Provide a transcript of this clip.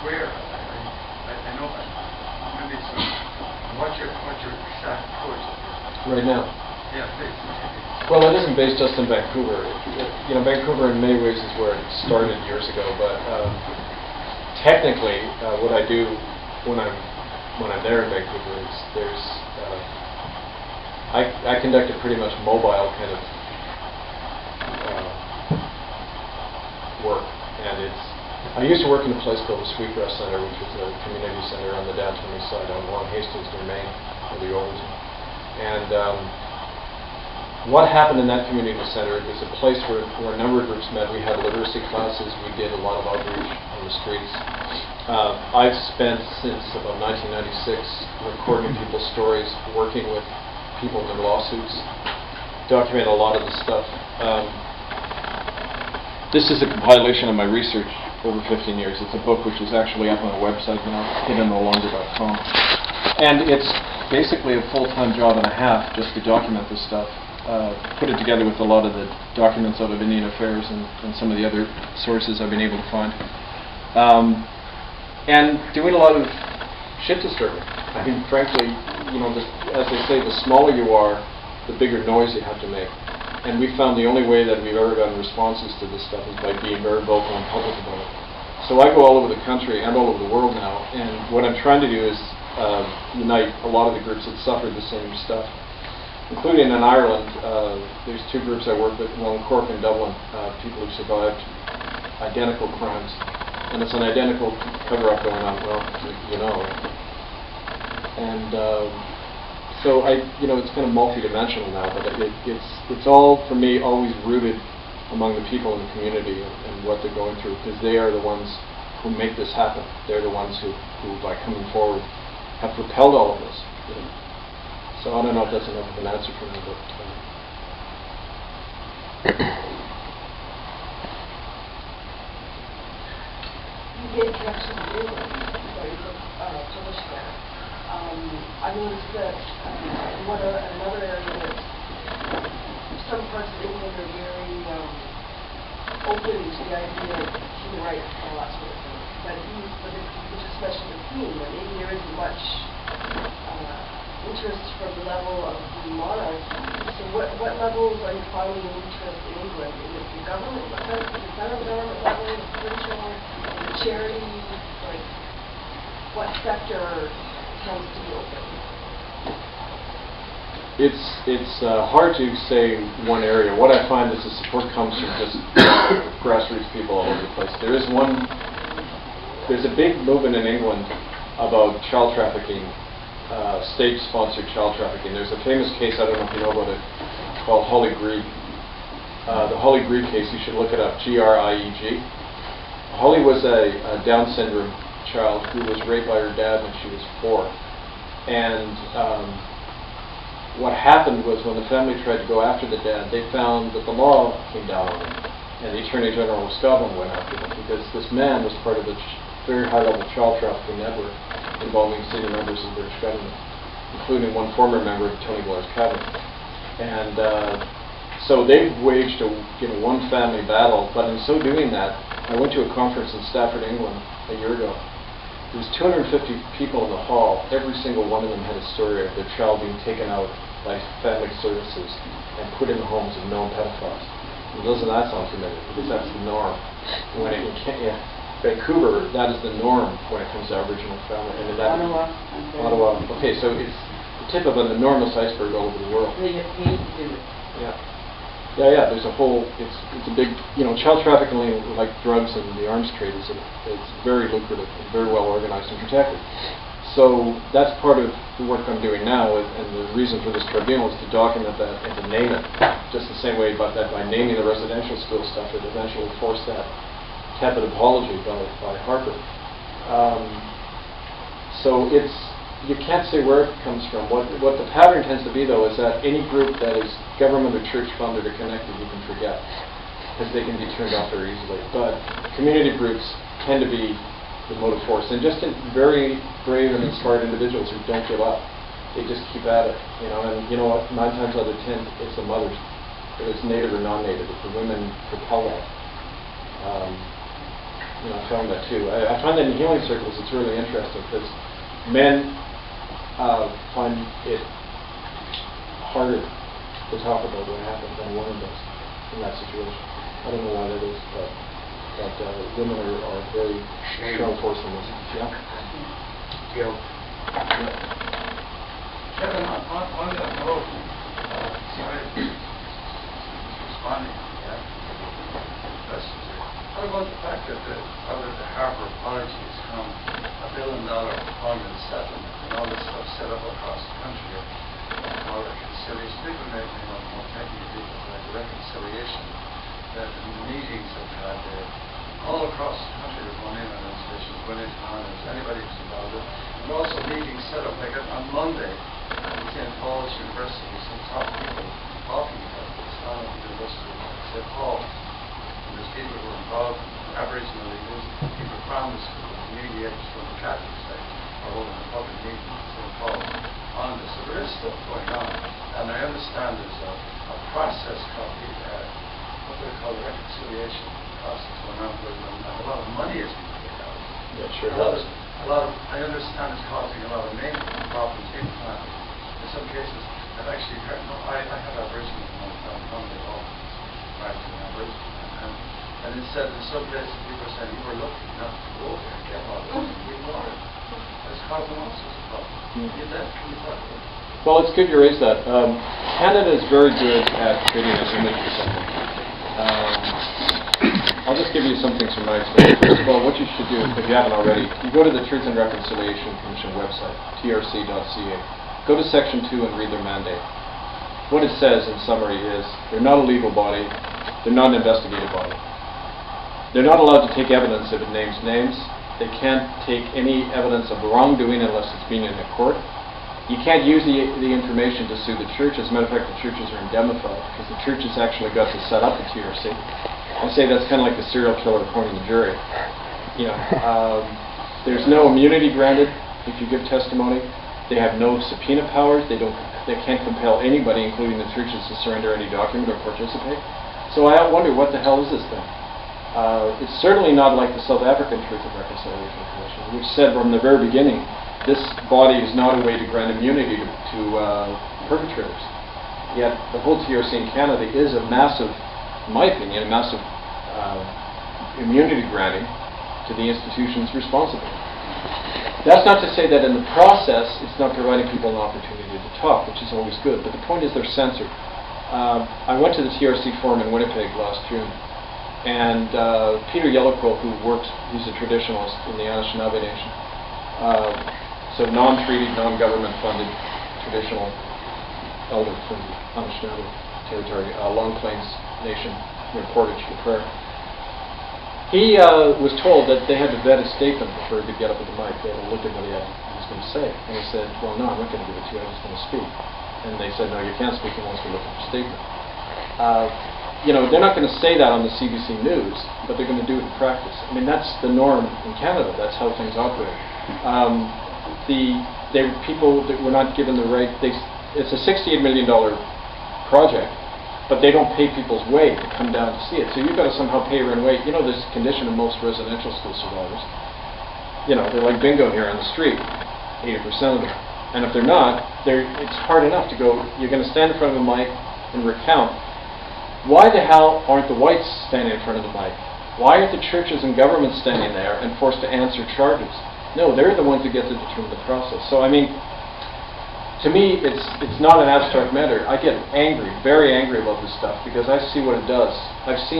where? I know. Maybe some. What's your exact course? Right now. Yeah, please. Well, it isn't based just in Vancouver. Vancouver in many ways is where it started years ago. But technically, what I do when I'm there in Vancouver is I conduct a pretty much mobile kind of work, and I used to work in a place called the Sweetgrass Center, which is a community center on the downtown east side on Long Hastings near Maine, or the Overton. And what happened in that community center is a place where a number of groups met. We had literacy classes. We did a lot of outreach on the streets. I've spent since about 1996 recording people's stories, working with people in their lawsuits, document a lot of the stuff. This is a compilation of my research over 15 years. It's a book which is actually up on a website now, hiddennolonger.com. And it's basically a full-time job and a half just to document this stuff. Put it together with a lot of the documents out of Indian Affairs and some of the other sources I've been able to find. And doing a lot of shit disturbing. I mean, frankly, as they say, the smaller you are, the bigger noise you have to make. And we found the only way that we've ever gotten responses to this stuff is by being very vocal and public about it. So I go all over the country and all over the world now, and what I'm trying to do is unite a lot of the groups that suffered the same stuff, including in Ireland. There's two groups I work with, one in Cork and Dublin, people who survived identical crimes. And it's an identical cover-up going on, well, And so it's kind of multi-dimensional now, but it's all, for me, always rooted among the people in the community and what they're going through, because they are the ones who make this happen. They're the ones who by coming forward, have propelled all of this. So I don't know if that's enough of an answer for me, but... You made connections with England before you published there. I noticed that another area that some parts of England are very open to the idea of human rights and all that sort of thing. But you just mentioned the theme that maybe there isn't much interest from the level of the monarch. So what levels are you finding interest in England? Is it the government level, the federal government level, the provincial, the charity? Like, what sector tends to be open? It's hard to say one area. What I find is the support comes from just grassroots people all over the place. There's a big movement in England about child trafficking, state-sponsored child trafficking. There's a famous case, I don't know if you know about it, called Holly Grieg. The Holly Grieg case, you should look it up, G-R-I-E-G. Holly was a Down syndrome child who was raped by her dad when she was 4. And what happened was when the family tried to go after the dad, they found that the law came down on them. And the Attorney General of Scotland went after them because this man was part of a very high-level child trafficking network involving senior members of the British government, including one former member of Tony Blair's cabinet. And so they waged a one family battle, but in so doing that, I went to a conference in Stafford, England a year ago. There was 250 people in the hall. Every single one of them had a story of their child being taken out by family services and put in the homes of known pedophiles. And doesn't that sound familiar? Because that's the norm. Vancouver, that is the norm when it comes to Aboriginal family. And Ottawa. Okay, so it's the tip of an enormous iceberg all over the world. They get paid to do it. Yeah. There's a whole. It's a big. Child trafficking, like drugs and the arms trade, it's very lucrative and very well organized and protected. So that's part of the work I'm doing now, and the reason for this tribunal is to document that and to name it, just the same way that by naming the residential school stuff, it eventually forced that tepid apology by Harper. So you can't say where it comes from. What the pattern tends to be, though, is that any group that is government or church funded or connected, you can forget, because they can be turned off very easily. But community groups tend to be the motive force, and just very brave and inspired individuals who don't give up. They just keep at it, And you know what? 9 times out of 10, it's the mothers, whether it's native or non-native. It's the women propel that. I found that too. I find that in healing circles it's really interesting because men find it harder to talk about what happened than women does in that situation. I don't know why that is, but women are very strong force in this. Yeah. Guilt. Kevin, on that note, sorry, responding to that question. What about the fact that out of the Harbour apology has come $1 billion London settlement and all this stuff set up across the country, all reconciliation, people making more technical people like reconciliation, that in the meetings that we had there, all across the country were going in on those issues, went into honors, anybody was involved in it. And also meetings set up like on Monday at St. Paul's University, some top people talking about this, not only the University of St. Paul. There's people who are involved in Aboriginal leaders, people from the school, mediators from the Catholic side, are holding a public meeting in St. Paul on this. So there is stuff going on. And I understand there's a process called what they call the reconciliation process going on, where a lot of money is being paid out. Yeah, sure does. I understand it's causing a lot of major problems in families. In some cases, I've actually heard, I have Aboriginal in my family all right to an Aboriginal. And it said in some places people are saying, you were lucky not to go over and get all this. We ignore it. It's causing all sorts of problems. Can you talk about it? Well, it's good you raised that. Canada is very good at creating an image for something. I'll just give you some things from my experience. First of all, what you should do, if you haven't already, you go to the Truth and Reconciliation Commission website, trc.ca. Go to Section 2 and read their mandate. What it says in summary is, they're not a legal body, they're not an investigative body. They're not allowed to take evidence if it names names. They can't take any evidence of wrongdoing unless it's being in a court. You can't use the information to sue the church. As a matter of fact, the churches are indemnified because the churches actually got to set up the TRC. I say that's kind of like the serial killer appointing the jury. There's no immunity granted if you give testimony. They have no subpoena powers. They can't compel anybody, including the churches, to surrender any document or participate. So I wonder, what the hell is this thing? It's certainly not like the South African Truth and Reconciliation Commission, which said from the very beginning, this body is not a way to grant immunity to perpetrators. Yet the whole TRC in Canada is a massive, in my opinion, a massive immunity granting to the institutions responsible. That's not to say that in the process it's not providing people an opportunity to talk, which is always good, but the point is they're censored. I went to the TRC forum in Winnipeg last June, and Peter Yellowquill, who works, he's a traditionalist in the Anishinaabe Nation, so non-treaty, non-government funded traditional elder from Anishinaabe territory, Long Plains Nation, near Portage, the Prairie. He was told that they had to vet a statement before he could get up at the mic. They had to look at what he was going to say. And he said, well, no, I'm not going to give it to you, I'm just going to speak. And they said, no, you can't speak unless we look at your statement. They're not going to say that on the CBC News, but they're going to do it in practice. I mean, that's the norm in Canada. That's how things operate. People that were not given the right, it's a $68 million project, but they don't pay people's way to come down to see it. So you've got to somehow pay your own way. There's a condition of most residential school survivors. They're like bingo here on the street, 80% of them. And if they're not, it's hard enough to go, you're going to stand in front of a mic and recount. Why the hell aren't the whites standing in front of the mic? Why aren't the churches and governments standing there and forced to answer charges? No, they're the ones who get to determine the process. So, I mean, to me, it's not an abstract matter. I get angry, very angry about this stuff because I see what it does. I've seen